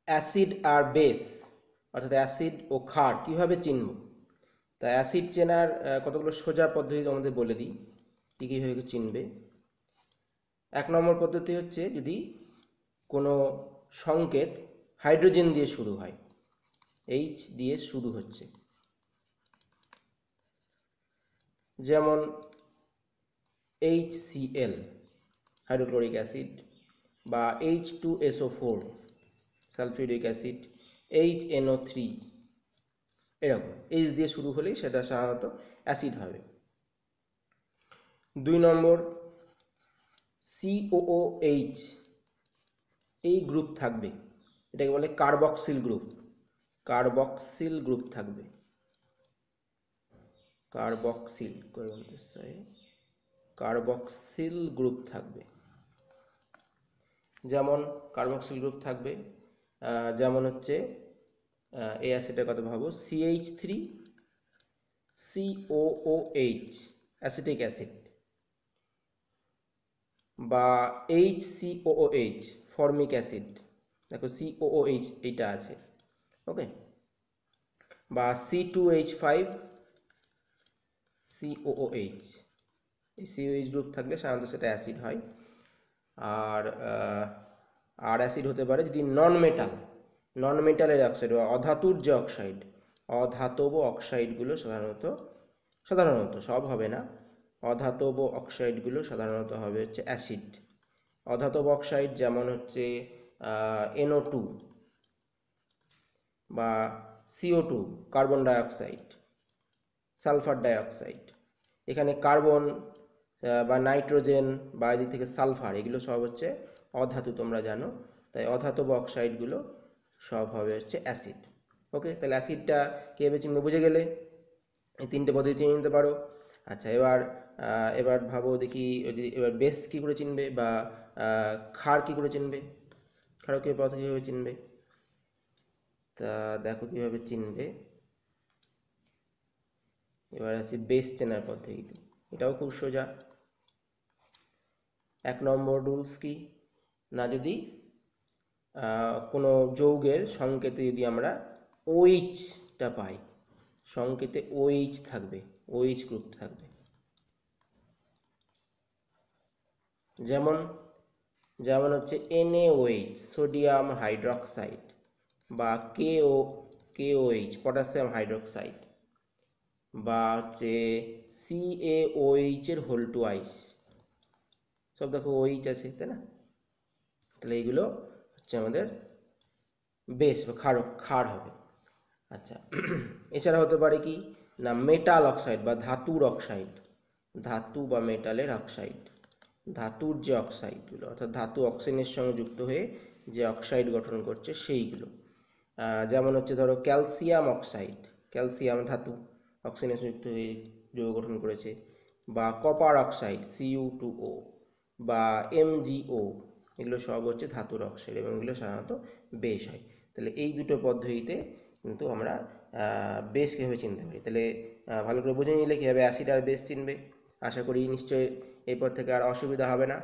Acid আর base অর্থাৎ acid ও ক্ষার কীভাবে চিনব। তা অ্যাসিড চেনার কতগুলো সোজা পদ্ধতি তোমাদের বলে দিই কী কীভাবে চিনবে। 1 নম্বর পদ্ধতি হচ্ছে যদি কোনো সংকেত হাইড্রোজেন দিয়ে শুরু হয়, এইচ দিয়ে শুরু হচ্ছে, যেমন HCl হাইড্রোক্লোরিক অ্যাসিড, বা H2SO4 সালফিউরিক অ্যাসিড, HNO3 এরকম এইচ দিয়ে শুরু হলেই সেটা সাধারণত অ্যাসিড হবে। 2 নম্বর COOH এই গ্রুপ থাকবে, এটাকে বলে কার্বক্সিল গ্রুপ। কার্বক্সিল গ্রুপ থাকবে, কার্বক্সিল গ্রুপ থাকবে, যেমন কার্বক্সিল গ্রুপ থাকবে যেমন হচ্ছে এই অ্যাসিডের কথা ভাবো CH3COOH অ্যাসিটিক অ্যাসিড, বা HCOOH ফর্মিক অ্যাসিড, দেখো COOH এইটা আছে, ওকে, বা C2H5COOH এই COH গ্রুপ থাকলে সাধারণত সেটা অ্যাসিড হয়। আর অ্যাসিড হতে পারে যদি নন মেটালের অক্সাইড বা অধাতুর যে অক্সাইড, অধাতব অক্সাইডগুলো সাধারণত সব হবে না, অধাতব অক্সাইডগুলো সাধারণত হবে হচ্ছে অ্যাসিড। অধাতব অক্সাইড যেমন হচ্ছে NO2 বা CO2 carbon dioxide, sulphur dioxide, এখানে কার্বন বা নাইট্রোজেন বা এদিক থেকে সালফার এগুলো সব হচ্ছে অধাতু, তোমরা জানো, তাই অধাতব অক্সাইডগুলো সব হবে হচ্ছে অ্যাসিড। ওকে, তাহলে অ্যাসিডটা কীভাবে চিনবে বুঝে গেলে, এই 3টে পদ্ধতি চিনে নিতে পারো। আচ্ছা, এবার ভাবো দেখি এবার বেস কী করে চিনবে বা ক্ষার কী করে চিনবে, ক্ষারকীয় পদার্থ কীভাবে চিনবে। তা দেখো কীভাবে চিনবে। এবার আসি বেস চেনার পদ্ধতিতে, এটাও খুব সোজা। 1 নম্বর রুলস কি না, যদি কোনো যৌগের সংকেতে যদি আমরা OH-টা পাই, সংকেতে OH থাকবে, OH গ্রুপ থাকবে, যেমন হচ্ছে NaOH সোডিয়াম হাইড্রক্সাইড, বা KOH পটাশিয়াম হাইড্রক্সাইড, বা হচ্ছে CaOH এর হোল টুয়াইস, সব দেখো OH আছে, তাই না। তাহলে এইগুলো হচ্ছে আমাদের বেস বা ক্ষার হবে। আচ্ছা, এছাড়া হতে পারে কি না মেটাল অক্সাইড বা ধাতুর অক্সাইড, ধাতু বা মেটালের অক্সাইড, ধাতুর যে অক্সাইডগুলো অর্থাৎ ধাতু অক্সিজেনের সঙ্গে যুক্ত হয়ে যে অক্সাইড গঠন করছে সেইগুলো, যেমন হচ্ছে ধরো ক্যালসিয়াম অক্সাইড, ক্যালসিয়াম ধাতু অক্সিজেনের সঙ্গে যুক্ত হয়ে যৌগ গঠন করেছে, বা কপার অক্সাইড Cu2O বা MgO, এগুলো সব হচ্ছে ধাতুর অক্সাইড এবং এগুলো সাধারণত বেস হয়। তাহলে এই দুটো পদ্ধতিতে কিন্তু আমরা বেস কীভাবে চিনতে পারি। তাহলে ভালো করে বুঝে নিলে কীভাবে অ্যাসিড আর বেস চিনবে। আশা করি নিশ্চয়ই এরপর থেকে আর অসুবিধা হবে না।